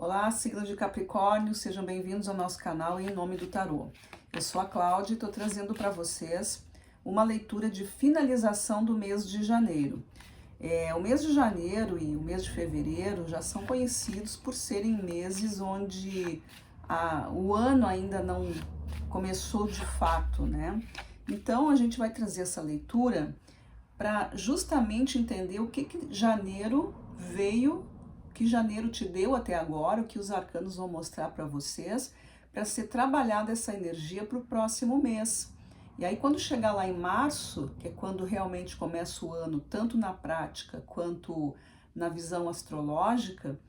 Olá, signo de Capricórnio, sejam bem-vindos ao nosso canal Em Nome do Tarô. Eu sou a Cláudia e estou trazendo para vocês uma leitura de finalização do mês de janeiro. O mês de janeiro e o mês de fevereiro já são conhecidos por serem meses onde o ano ainda não começou de fato, né? Então a gente vai trazer essa leitura para justamente entender o que janeiro veio, que janeiro te deu até agora, o que os arcanos vão mostrar para vocês, para ser trabalhada essa energia para o próximo mês. E aí quando chegar lá em março, que é quando realmente começa o ano, tanto na prática quanto na visão astrológica,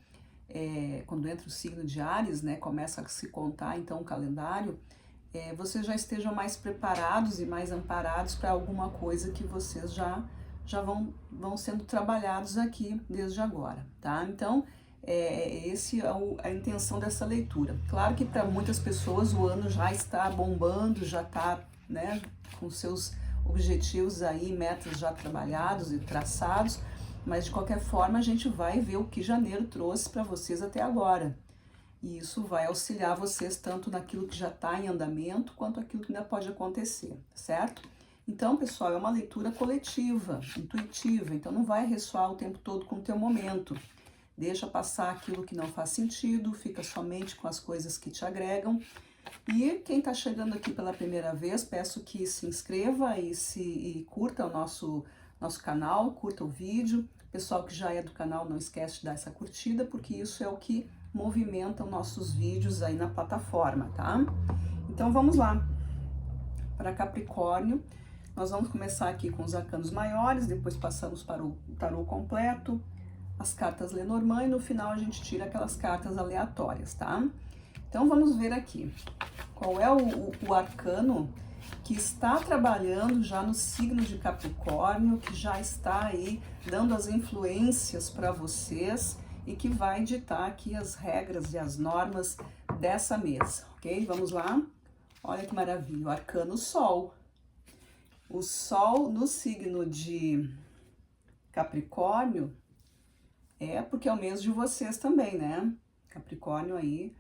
quando entra o signo de Áries, né, começa a se contar então o calendário, vocês já estejam mais preparados e mais amparados para alguma coisa que vocês já vão sendo trabalhados aqui desde agora, tá? Então, esse é a intenção dessa leitura. Claro que para muitas pessoas o ano já está bombando, já está, né, com seus objetivos aí, metas já trabalhados e traçados, mas de qualquer forma a gente vai ver o que janeiro trouxe para vocês até agora. E isso vai auxiliar vocês tanto naquilo que já está em andamento, quanto aquilo que ainda pode acontecer, certo? Então, pessoal, é uma leitura coletiva, intuitiva, então não vai ressoar o tempo todo com o teu momento. Deixa passar aquilo que não faz sentido, fica somente com as coisas que te agregam. E quem está chegando aqui pela primeira vez, peço que se inscreva e curta o nosso canal, curta o vídeo. Pessoal que já é do canal, não esquece de dar essa curtida, porque isso é o que movimenta os nossos vídeos aí na plataforma, tá? Então vamos lá. Para Capricórnio, nós vamos começar aqui com os arcanos maiores, depois passamos para o tarô completo, as cartas Lenormand e no final a gente tira aquelas cartas aleatórias, tá? Então vamos ver aqui, qual é o arcano que está trabalhando já no signo de Capricórnio, que já está aí dando as influências para vocês e que vai ditar aqui as regras e as normas dessa mesa, ok? Vamos lá? Olha que maravilha, o arcano Sol. O Sol no signo de Capricórnio porque é o mês de vocês também, né? Capricórnio aí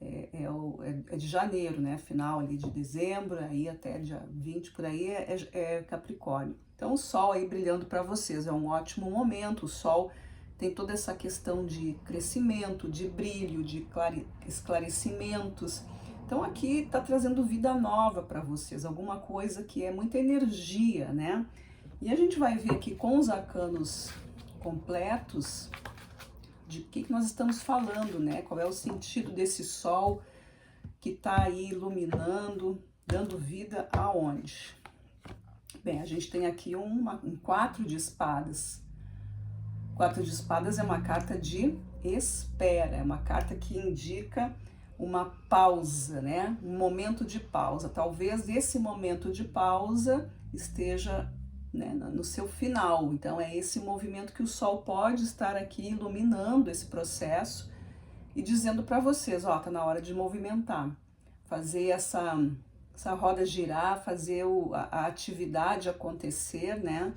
é de janeiro, né? Final ali de dezembro, aí até dia 20 por aí é Capricórnio. Então o Sol aí brilhando para vocês, é um ótimo momento. O Sol tem toda essa questão de crescimento, de brilho, de esclarecimentos. Então aqui está trazendo vida nova para vocês, alguma coisa que é muita energia, né? E a gente vai ver aqui com os arcanos completos de que nós estamos falando, né? Qual é o sentido desse sol que está aí iluminando, dando vida aonde? Bem, a gente tem aqui um 4 de espadas. 4 de espadas é uma carta de espera, é uma carta que indica uma pausa, né? Um momento de pausa. Talvez esse momento de pausa esteja, né, no seu final. Então é esse movimento que o Sol pode estar aqui iluminando esse processo e dizendo para vocês, ó, tá na hora de movimentar, fazer essa roda girar, fazer a atividade acontecer, né?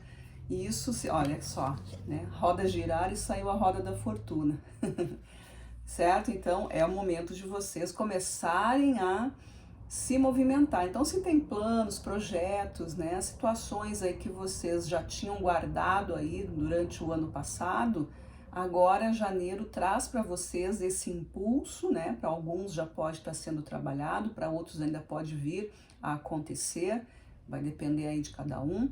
E isso, olha só, né? Roda girar e saiu a roda da fortuna. Certo? Então, é o momento de vocês começarem a se movimentar. Então, se tem planos, projetos, né, situações aí que vocês já tinham guardado aí durante o ano passado, agora janeiro traz para vocês esse impulso, né? Para alguns já pode estar sendo trabalhado, para outros ainda pode vir a acontecer, vai depender aí de cada um.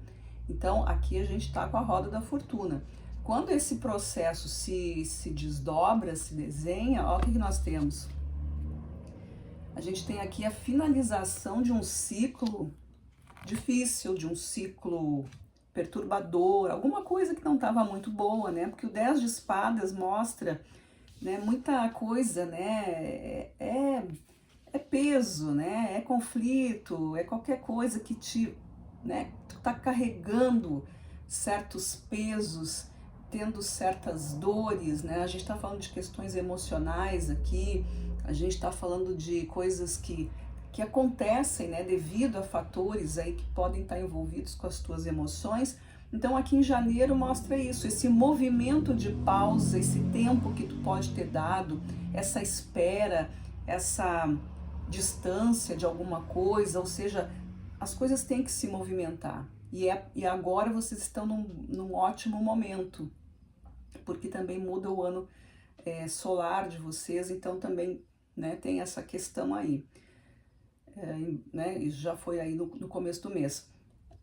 Então, aqui a gente está com a roda da fortuna. Quando esse processo se desdobra, se desenha, olha o que nós temos. A gente tem aqui a finalização de um ciclo difícil, de um ciclo perturbador, alguma coisa que não estava muito boa, né? Porque o 10 de espadas mostra, né, muita coisa, né? É peso, né? É conflito, é qualquer coisa que né, tu tá carregando certos pesos, tendo certas dores, né? A gente está falando de questões emocionais aqui, a gente está falando de coisas que acontecem, né, devido a fatores aí que podem estar envolvidos com as tuas emoções, Então aqui em janeiro mostra isso, esse movimento de pausa, esse tempo que tu pode ter dado, essa espera, essa distância de alguma coisa, ou seja, as coisas têm que se movimentar. E agora vocês estão num ótimo momento, porque também muda o ano solar de vocês, então também, né, tem essa questão aí, né, isso já foi aí no começo do mês.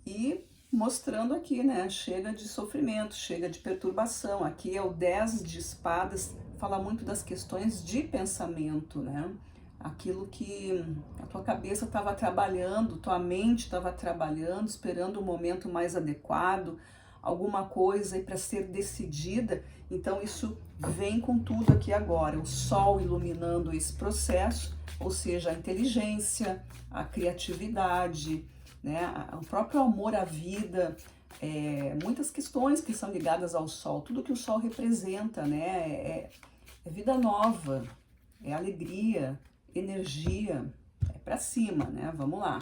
E mostrando aqui, né, chega de sofrimento, chega de perturbação. Aqui é o 10 de espadas, fala muito das questões de pensamento, né? Aquilo que a tua cabeça estava trabalhando, tua mente estava trabalhando, esperando o momento mais adequado, alguma coisa aí para ser decidida. Então isso vem com tudo aqui agora, o sol iluminando esse processo, ou seja, a inteligência, a criatividade, né, o próprio amor à vida, muitas questões que são ligadas ao sol, tudo que o sol representa, né, é vida nova, é alegria, energia, é pra cima, né, vamos lá.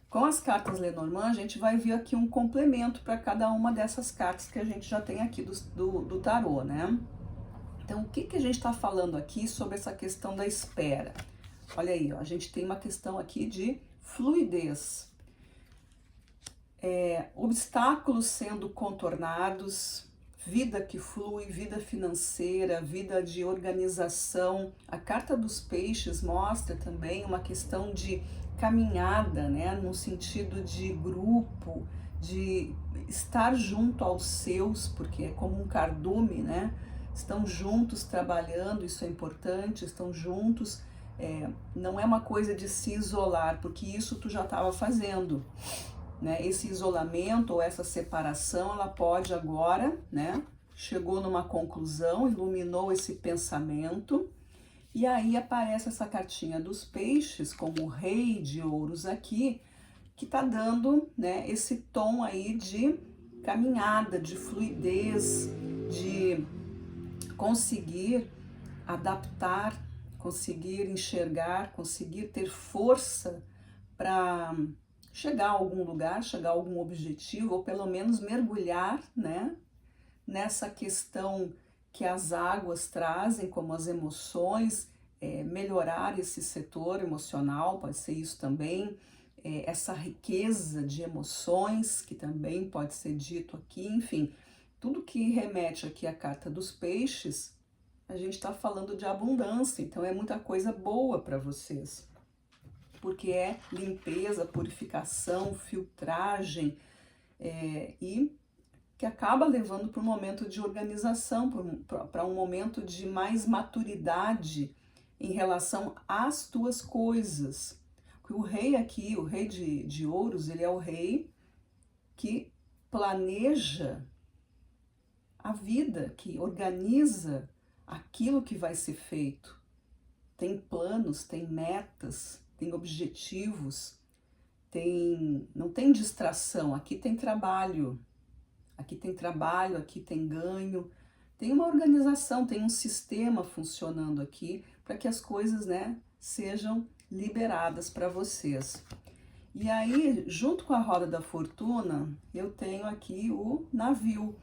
Com as cartas Lenormand, a gente vai ver aqui um complemento para cada uma dessas cartas que a gente já tem aqui do tarô, né. Então, o que a gente está falando aqui sobre essa questão da espera? Olha aí, ó, a gente tem uma questão aqui de fluidez. Obstáculos sendo contornados, vida que flui, vida financeira, vida de organização. A carta dos peixes mostra também uma questão de caminhada, né, no sentido de grupo, de estar junto aos seus, porque é como um cardume, né? Estão juntos trabalhando, isso é importante, estão juntos. Não é uma coisa de se isolar, porque isso tu já estava fazendo, né? Esse isolamento ou essa separação, ela pode agora, né? Chegou numa conclusão, iluminou esse pensamento, e aí aparece essa cartinha dos peixes, como o rei de ouros aqui, que tá dando, né, esse tom aí de caminhada, de fluidez, de conseguir adaptar, conseguir enxergar, conseguir ter força para chegar a algum lugar, chegar a algum objetivo, ou pelo menos mergulhar, né, nessa questão que as águas trazem, como as emoções, melhorar esse setor emocional, pode ser isso também, essa riqueza de emoções, que também pode ser dito aqui, enfim, tudo que remete aqui à carta dos peixes, a gente está falando de abundância, então é muita coisa boa para vocês, porque é limpeza, purificação, filtragem, e que acaba levando para um momento de organização, para um momento de mais maturidade em relação às tuas coisas. Porque o rei aqui, o rei de ouros, ele é o rei que planeja a vida, que organiza aquilo que vai ser feito. Tem planos, tem metas, tem objetivos, não tem distração, aqui tem trabalho. Aqui tem trabalho, aqui tem ganho, tem uma organização, tem um sistema funcionando aqui para que as coisas, né, sejam liberadas para vocês. E aí, junto com a roda da fortuna, eu tenho aqui o navio.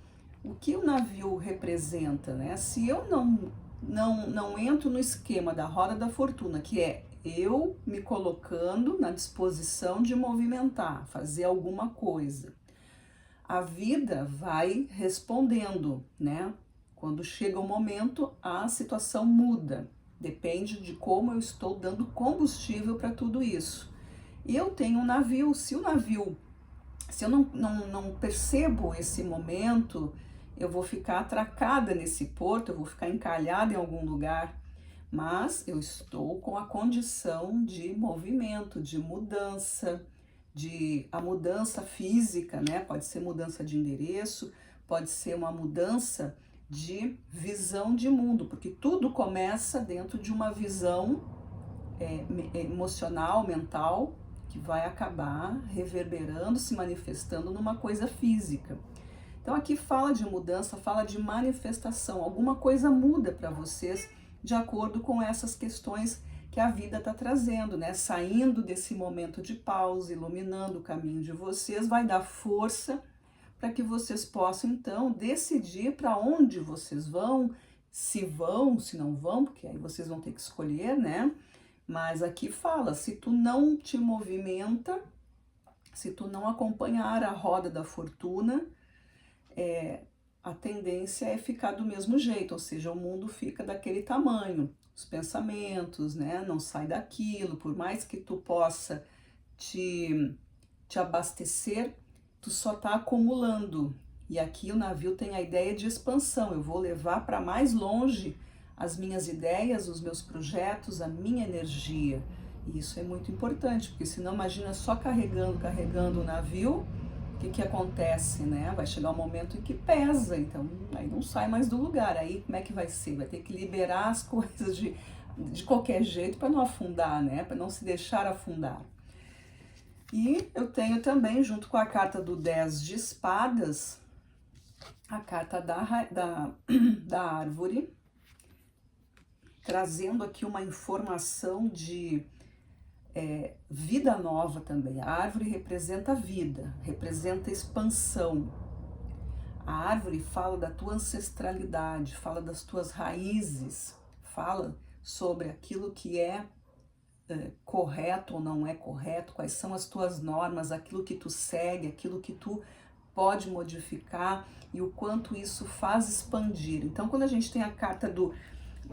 O que o navio representa, né? Se eu não entro no esquema da roda da fortuna, que é eu me colocando na disposição de movimentar, fazer alguma coisa, a vida vai respondendo, né? Quando chega o momento, a situação muda. Depende de como eu estou dando combustível para tudo isso. E eu tenho um navio, se eu não percebo esse momento, eu vou ficar atracada nesse porto, eu vou ficar encalhada em algum lugar. Mas eu estou com a condição de movimento, de mudança, a mudança física, né? Pode ser mudança de endereço, pode ser uma mudança de visão de mundo, porque tudo começa dentro de uma visão emocional, mental, que vai acabar reverberando, se manifestando numa coisa física. Então aqui fala de mudança, fala de manifestação, alguma coisa muda para vocês de acordo com essas questões que a vida está trazendo, né? Saindo desse momento de pausa, iluminando o caminho de vocês, vai dar força para que vocês possam então decidir para onde vocês vão, se não vão, porque aí vocês vão ter que escolher, né? Mas aqui fala, se tu não te movimenta, se tu não acompanhar a roda da fortuna, a tendência é ficar do mesmo jeito, ou seja, o mundo fica daquele tamanho, os pensamentos, né, não sai daquilo, por mais que tu possa te abastecer, tu só tá acumulando. E aqui o navio tem a ideia de expansão, eu vou levar para mais longe as minhas ideias, os meus projetos, a minha energia. E isso é muito importante, porque senão imagina só carregando o navio, o que acontece, né? Vai chegar um momento em que pesa, então aí não sai mais do lugar. Aí como é que vai ser? Vai ter que liberar as coisas de qualquer jeito para não afundar, né? Para não se deixar afundar. E eu tenho também, junto com a carta do 10 de espadas, a carta da árvore, trazendo aqui uma informação de vida nova também. A árvore representa vida, representa expansão. A árvore fala da tua ancestralidade, fala das tuas raízes, fala sobre aquilo que é correto ou não é correto, quais são as tuas normas, aquilo que tu segue, aquilo que tu pode modificar e o quanto isso faz expandir. Então, quando a gente tem a carta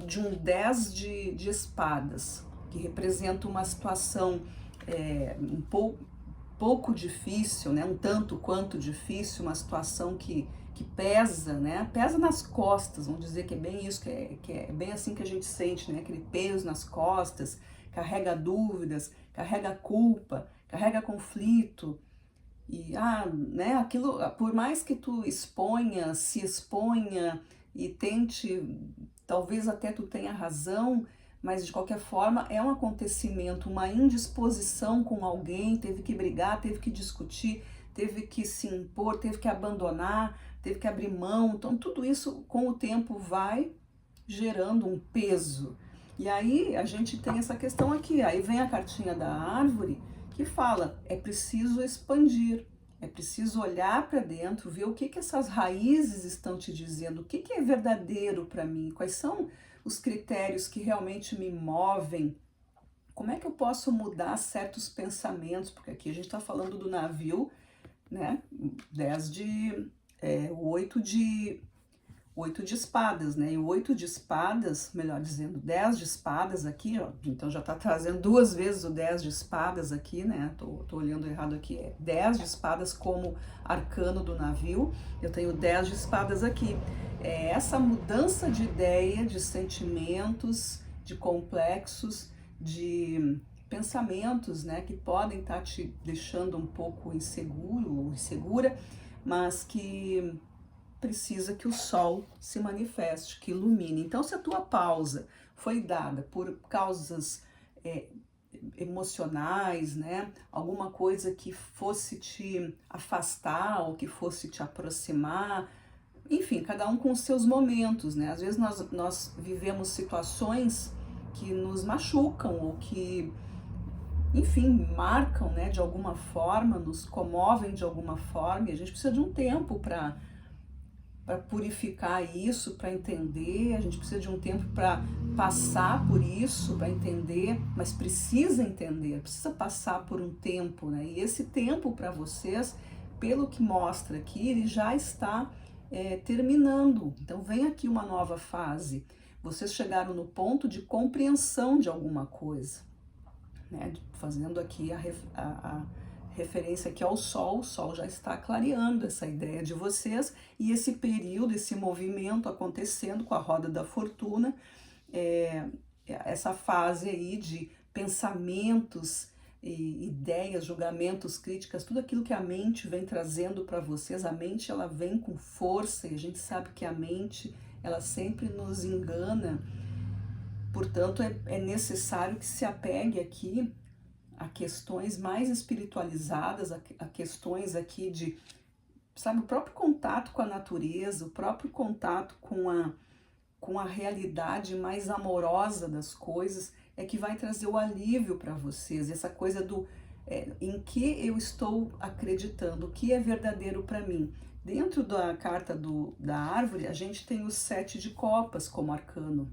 de um 10 de espadas, que representa uma situação um pouco difícil, né? Um tanto quanto difícil, uma situação que pesa, né? Pesa nas costas, vamos dizer que é bem isso, que é bem assim que a gente sente, né? Aquele peso nas costas, carrega dúvidas, carrega culpa, carrega conflito. E, né? Aquilo, por mais que tu se exponha e tente, talvez até tu tenha razão, mas de qualquer forma é um acontecimento, uma indisposição com alguém, teve que brigar, teve que discutir, teve que se impor, teve que abandonar, teve que abrir mão. Então tudo isso com o tempo vai gerando um peso. E aí a gente tem essa questão aqui, aí vem a cartinha da árvore que fala, é preciso expandir, é preciso olhar para dentro, ver o que essas raízes estão te dizendo, o que é verdadeiro para mim, quais são os critérios que realmente me movem, como é que eu posso mudar certos pensamentos, porque aqui a gente está falando do navio, né, 8 de espadas, né, e o 8 de espadas, melhor dizendo, 10 de espadas aqui, ó, então já tá trazendo 2 vezes o 10 de espadas aqui, né, tô olhando errado aqui, 10 de espadas como arcano do navio, eu tenho 10 de espadas aqui. Essa mudança de ideia, de sentimentos, de complexos, de pensamentos, né, que podem estar te deixando um pouco inseguro ou insegura, mas que precisa que o sol se manifeste, que ilumine. Então, se a tua pausa foi dada por causas emocionais, né, alguma coisa que fosse te afastar ou que fosse te aproximar, enfim, cada um com os seus momentos, né? Às vezes nós vivemos situações que nos machucam ou que, enfim, marcam, né, de alguma forma, nos comovem de alguma forma, e a gente precisa de um tempo para purificar isso, para entender, a gente precisa de um tempo para passar por isso, para entender, mas precisa entender, precisa passar por um tempo, né? E esse tempo para vocês, pelo que mostra aqui, ele já está terminando. Então vem aqui uma nova fase. Vocês chegaram no ponto de compreensão de alguma coisa, né? Fazendo aqui a referência aqui ao sol, o sol já está clareando essa ideia de vocês e esse período, esse movimento acontecendo com a roda da fortuna, essa fase aí de pensamentos, ideias, julgamentos, críticas, tudo aquilo que a mente vem trazendo para vocês. A mente, ela vem com força e a gente sabe que a mente, ela sempre nos engana, portanto é necessário que se apegue aqui a questões mais espiritualizadas, a questões aqui de, sabe, o próprio contato com a natureza, o próprio contato com a realidade mais amorosa das coisas, é que vai trazer o alívio para vocês, essa coisa do em que eu estou acreditando, o que é verdadeiro para mim. Dentro da carta da árvore, a gente tem o 7 de copas como arcano.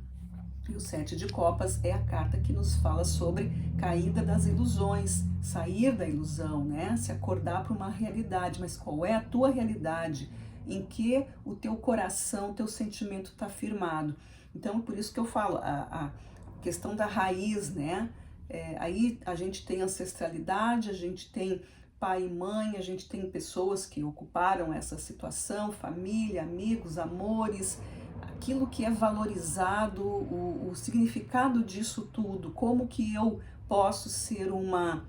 E o 7 de copas é a carta que nos fala sobre caída das ilusões, sair da ilusão, né? Se acordar para uma realidade. Mas qual é a tua realidade? Em que o teu coração, o teu sentimento está firmado? Então, por isso que eu falo, a questão da raiz, né? Aí a gente tem ancestralidade, a gente tem pai e mãe, a gente tem pessoas que ocuparam essa situação, família, amigos, amores, aquilo que é valorizado, o significado disso tudo, como que eu posso ser uma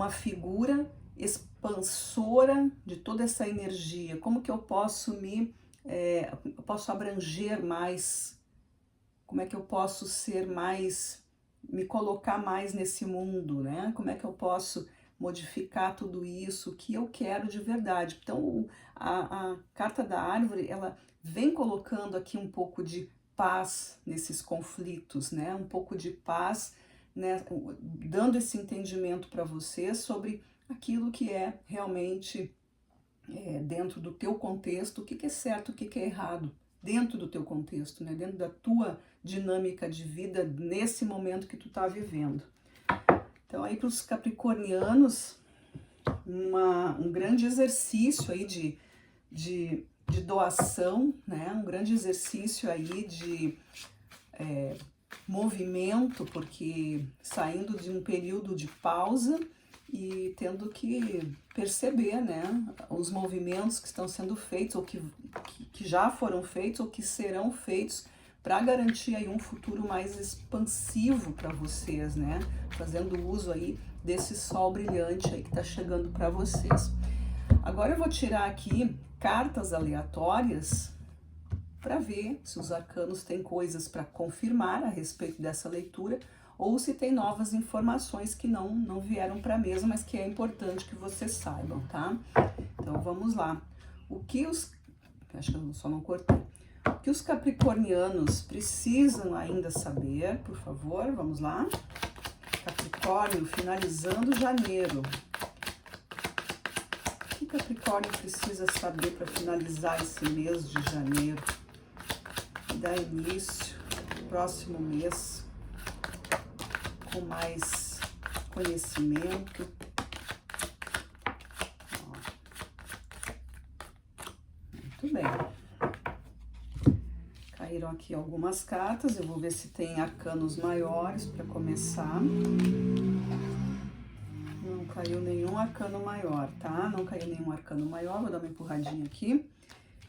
figura expansora de toda essa energia, como que eu posso eu posso abranger mais, como é que eu posso ser mais, me colocar mais nesse mundo, né? Como é que eu posso modificar tudo isso, o que eu quero de verdade. Então, a carta da árvore, ela vem colocando aqui um pouco de paz nesses conflitos, né? Um pouco de paz, né? Dando esse entendimento para você sobre aquilo que é realmente dentro do teu contexto, o que é certo, o que é errado, dentro do teu contexto, né? Dentro da tua dinâmica de vida, nesse momento que tu tá vivendo. Então, aí para os capricornianos, um grande exercício aí de doação, né? Um grande exercício aí de movimento, porque saindo de um período de pausa e tendo que perceber, né? Os movimentos que estão sendo feitos, ou que já foram feitos, ou que serão feitos, para garantir aí um futuro mais expansivo para vocês, né? Fazendo uso aí desse sol brilhante aí que tá chegando para vocês. Agora eu vou tirar aqui cartas aleatórias para ver se os arcanos têm coisas para confirmar a respeito dessa leitura ou se tem novas informações que não vieram para a mesa, mas que é importante que vocês saibam, tá? Então vamos lá. Acho que eu só não cortei. O que os capricornianos precisam ainda saber, por favor, vamos lá. Capricórnio, finalizando janeiro. O que Capricórnio precisa saber para finalizar esse mês de janeiro? E dar início no próximo mês com mais conhecimento. Muito bem. Caíram aqui algumas cartas, eu vou ver se tem arcanos maiores para começar. Não caiu nenhum arcano maior, tá? Não caiu nenhum arcano maior, vou dar uma empurradinha aqui.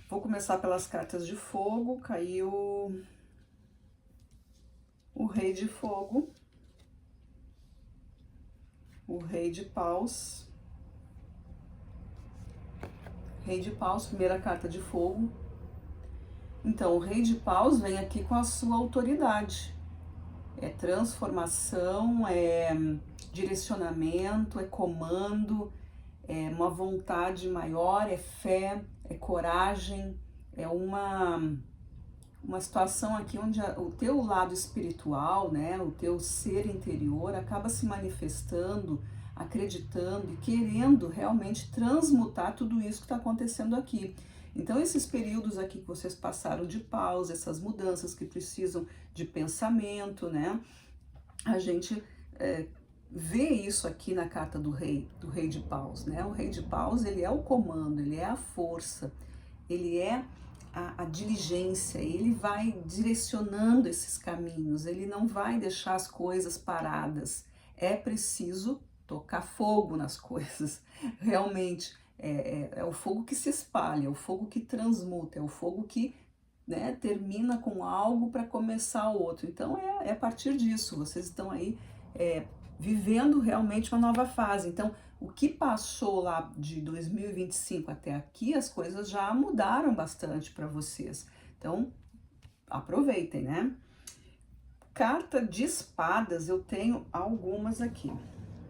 Vou começar pelas cartas de fogo, caiu o Rei de Fogo, o Rei de Paus. Rei de Paus, primeira carta de fogo. Então, o Rei de Paus vem aqui com a sua autoridade. É transformação, é direcionamento, é comando, é uma vontade maior, é fé, é coragem, é uma situação aqui onde o teu lado espiritual, né, o teu ser interior acaba se manifestando, acreditando e querendo realmente transmutar tudo isso que está acontecendo aqui. Então, esses períodos aqui que vocês passaram de pausa, essas mudanças que precisam de pensamento, né? A gente vê isso aqui na carta do Rei de Paus, né? O Rei de Paus, ele é o comando, ele é a força, ele é a diligência, ele vai direcionando esses caminhos, ele não vai deixar as coisas paradas. É preciso tocar fogo nas coisas, realmente. É o fogo que se espalha, é o fogo que transmuta, é o fogo que, né, termina com algo para começar outro. Então é a partir disso, vocês estão aí vivendo realmente uma nova fase. Então, o que passou lá de 2025 até aqui, as coisas já mudaram bastante para vocês. Então, aproveitem, né? Carta de espadas, eu tenho algumas aqui,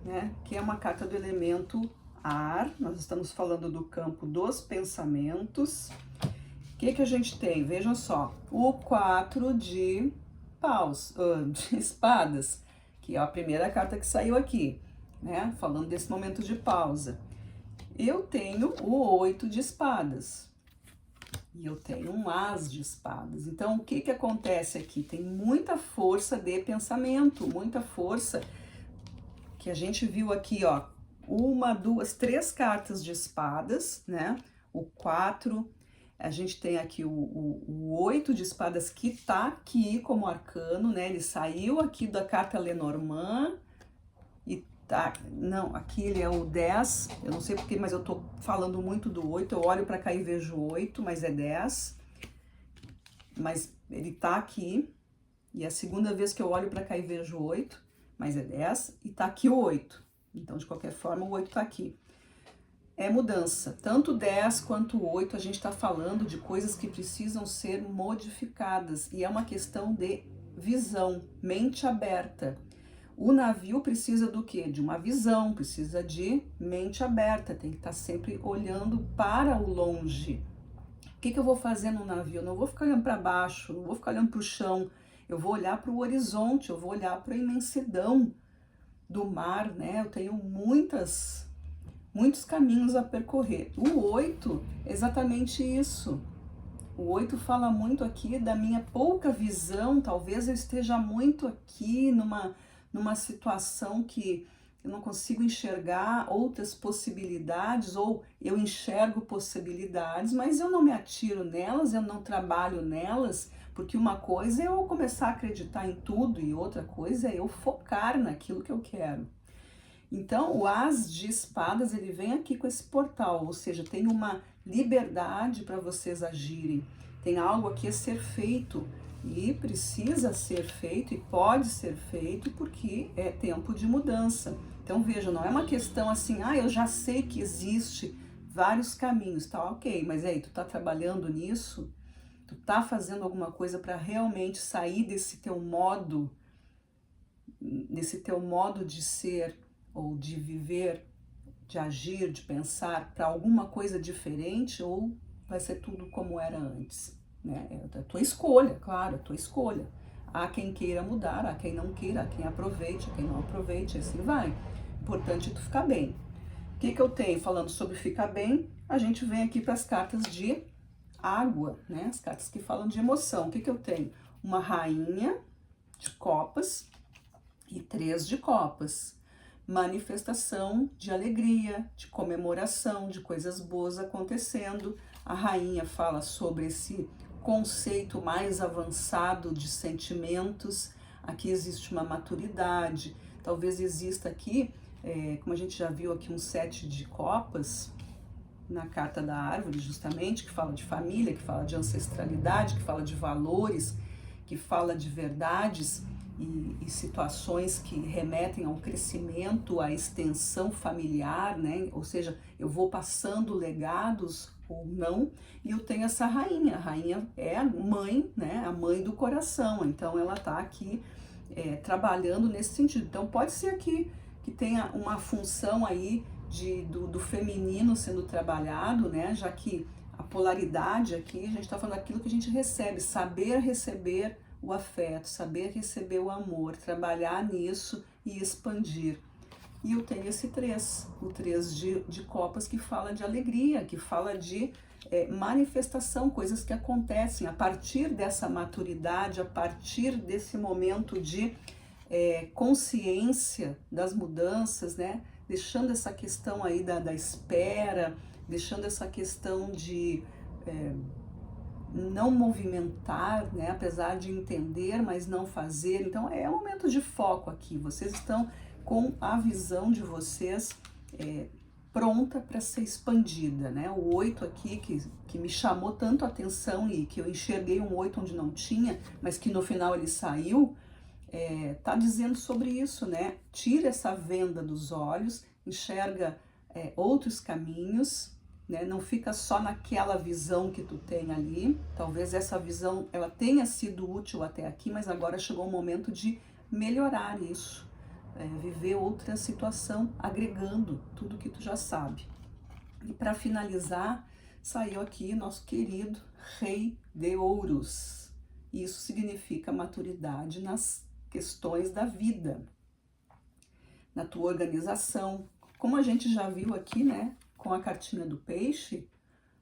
né? Que é uma carta do elemento ar, nós estamos falando do campo dos pensamentos. O que a gente tem? Vejam só, o 4 de espadas, que é a primeira carta que saiu aqui, né? Falando desse momento de pausa. eu tenho o 8 de espadas. E eu tenho um as de espadas. Então, o que que acontece aqui? Tem muita força de pensamento, muita força que a gente viu aqui, ó. 1, 2, 3 cartas de espadas, né? O 4, a gente tem aqui o 8 de espadas que tá aqui como arcano, né? Ele saiu aqui da carta Lenormand e tá... Não, aqui ele é o 10, eu não sei porquê, mas eu tô falando muito do 8, eu olho pra cá e vejo 8, mas é 10. Mas ele tá aqui, e é a segunda vez que eu olho pra cá e vejo 8, mas é 10, e tá aqui o 8. Então, de qualquer forma, o 8 tá aqui. É mudança. Tanto 10 quanto 8, a gente está falando de coisas que precisam ser modificadas. E é uma questão de visão, mente aberta. O navio precisa do quê? De uma visão, precisa de mente aberta. Tem que estar sempre olhando para o longe. O que eu vou fazer no navio? Eu não vou ficar olhando para baixo, não vou ficar olhando para o chão. Eu vou olhar para o horizonte, eu vou olhar para a imensidão do mar, né? Eu tenho muitos caminhos a percorrer. O 8 é exatamente isso. O 8 fala muito aqui da minha pouca visão, talvez eu esteja muito aqui numa situação que eu não consigo enxergar outras possibilidades, ou eu enxergo possibilidades, mas eu não me atiro nelas, eu não trabalho nelas, porque uma coisa é eu começar a acreditar em tudo e outra coisa é eu focar naquilo que eu quero. Então, o as de espadas, ele vem aqui com esse portal, ou seja, tem uma liberdade para vocês agirem. Tem algo aqui a ser feito e precisa ser feito e pode ser feito porque é tempo de mudança. Então, veja, não é uma questão assim, eu já sei que existe vários caminhos, tá ok, mas aí, tu tá trabalhando nisso? Tu tá fazendo alguma coisa para realmente sair desse teu modo de ser, ou de viver, de agir, de pensar para alguma coisa diferente, ou vai ser tudo como era antes, né? É a tua escolha, claro, a tua escolha. Há quem queira mudar, há quem não queira, há quem aproveite, há quem não aproveite, assim vai. Importante é tu ficar bem. O que eu tenho falando sobre ficar bem? A gente vem aqui para as cartas de água, né? As cartas que falam de emoção. O que eu tenho? Uma rainha de copas e 3 de copas. Manifestação de alegria, de comemoração, de coisas boas acontecendo. A rainha fala sobre esse conceito mais avançado de sentimentos. Aqui existe uma maturidade, talvez exista aqui, como a gente já viu aqui, um 7 de copas na carta da árvore, justamente, que fala de família, que fala de ancestralidade, que fala de valores, que fala de verdades e situações que remetem ao crescimento, à extensão familiar, né? Ou seja, eu vou passando legados ou não, e eu tenho essa rainha. A rainha é a mãe, né? A mãe do coração, então ela tá aqui trabalhando nesse sentido. Então pode ser aqui que tenha uma função aí do feminino sendo trabalhado, né? Já que a polaridade aqui, a gente está falando daquilo que a gente recebe, saber receber o afeto, saber receber o amor, trabalhar nisso e expandir. E eu tenho esse 3, o 3 de copas, que fala de alegria, que fala de manifestação, coisas que acontecem a partir dessa maturidade, a partir desse momento de consciência das mudanças, né? Deixando essa questão aí da espera, deixando essa questão de não movimentar, né? Apesar de entender, mas não fazer. Então é um momento de foco aqui. Vocês estão com a visão de vocês pronta para ser expandida, né? O 8 aqui, que me chamou tanto a atenção e que eu enxerguei um 8 onde não tinha, mas que no final ele saiu, tá dizendo sobre isso, né? Tira essa venda dos olhos, enxerga outros caminhos, né? Não fica só naquela visão que tu tem ali. Talvez essa visão ela tenha sido útil até aqui, mas agora chegou o momento de melhorar isso, viver outra situação, agregando tudo que tu já sabe. E para finalizar, saiu aqui nosso querido Rei de Ouros. Isso significa maturidade nas questões da vida, na tua organização. Como a gente já viu aqui, né? com a cartinha do peixe,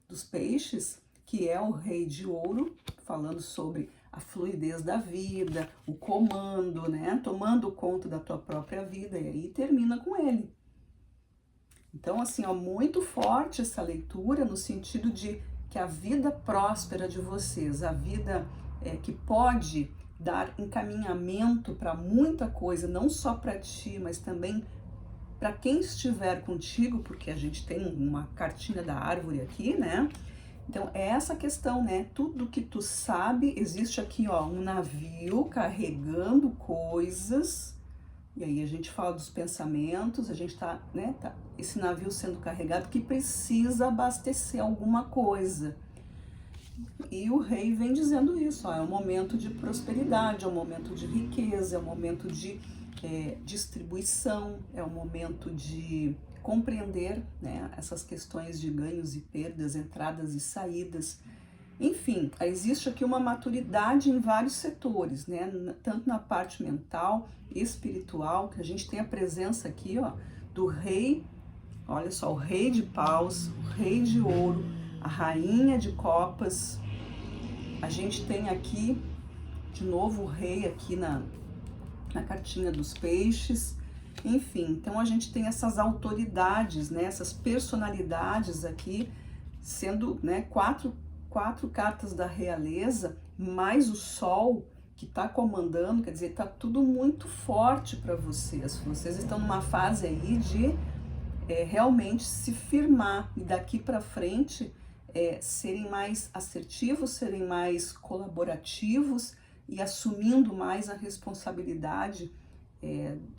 dos peixes, que é o Rei de Ouro, falando sobre a fluidez da vida, o comando, né? Tomando conta da tua própria vida, e aí termina com ele. Então, assim, ó, muito forte essa leitura no sentido de que a vida próspera de vocês, a vida que pode dar encaminhamento para muita coisa, não só para ti, mas também para quem estiver contigo, porque a gente tem uma cartinha da árvore aqui, né? Então, é essa questão, né? Tudo que tu sabe, existe aqui, ó, um navio carregando coisas, e aí a gente fala dos pensamentos, a gente tá, né, esse navio sendo carregado que precisa abastecer alguma coisa. E o rei vem dizendo isso, ó, é um momento de prosperidade, é um momento de riqueza, é um momento de distribuição, é um momento de compreender, né, essas questões de ganhos e perdas, entradas e saídas. Enfim, existe aqui uma maturidade em vários setores, né, tanto na parte mental, espiritual, que a gente tem a presença aqui, ó, do rei, olha só, o rei de paus, o rei de ouro, a rainha de copas. A gente tem aqui, de novo, o rei aqui na cartinha dos peixes. Enfim, então a gente tem essas autoridades, né, essas personalidades aqui, sendo, né, quatro cartas da realeza, mais o sol que está comandando, quer dizer, está tudo muito forte para vocês. Vocês estão numa fase aí de realmente se firmar e daqui para frente serem mais assertivos, serem mais colaborativos e assumindo mais a responsabilidade,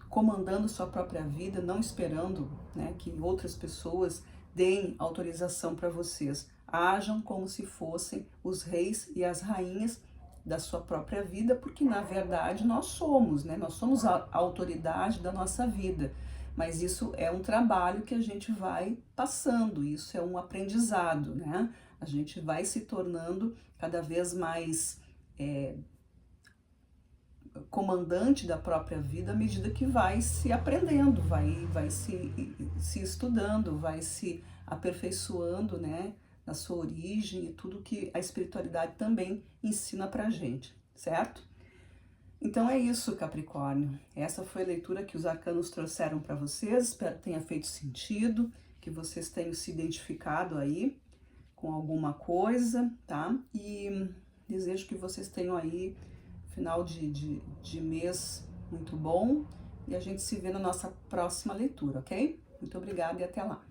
comandando sua própria vida, não esperando, né, que outras pessoas deem autorização para vocês. Ajam como se fossem os reis e as rainhas da sua própria vida, porque na verdade nós somos, né? Nós somos a autoridade da nossa vida. Mas isso é um trabalho que a gente vai passando, isso é um aprendizado, né? A gente vai se tornando cada vez mais comandante da própria vida à medida que vai se aprendendo, vai se estudando, vai se aperfeiçoando, né? Na sua origem e tudo que a espiritualidade também ensina pra gente, certo? Então é isso, Capricórnio. Essa foi a leitura que os arcanos trouxeram para vocês. Espero que tenha feito sentido, que vocês tenham se identificado aí com alguma coisa, tá? E desejo que vocês tenham aí final de mês muito bom. E a gente se vê na nossa próxima leitura, ok? Muito obrigada e até lá.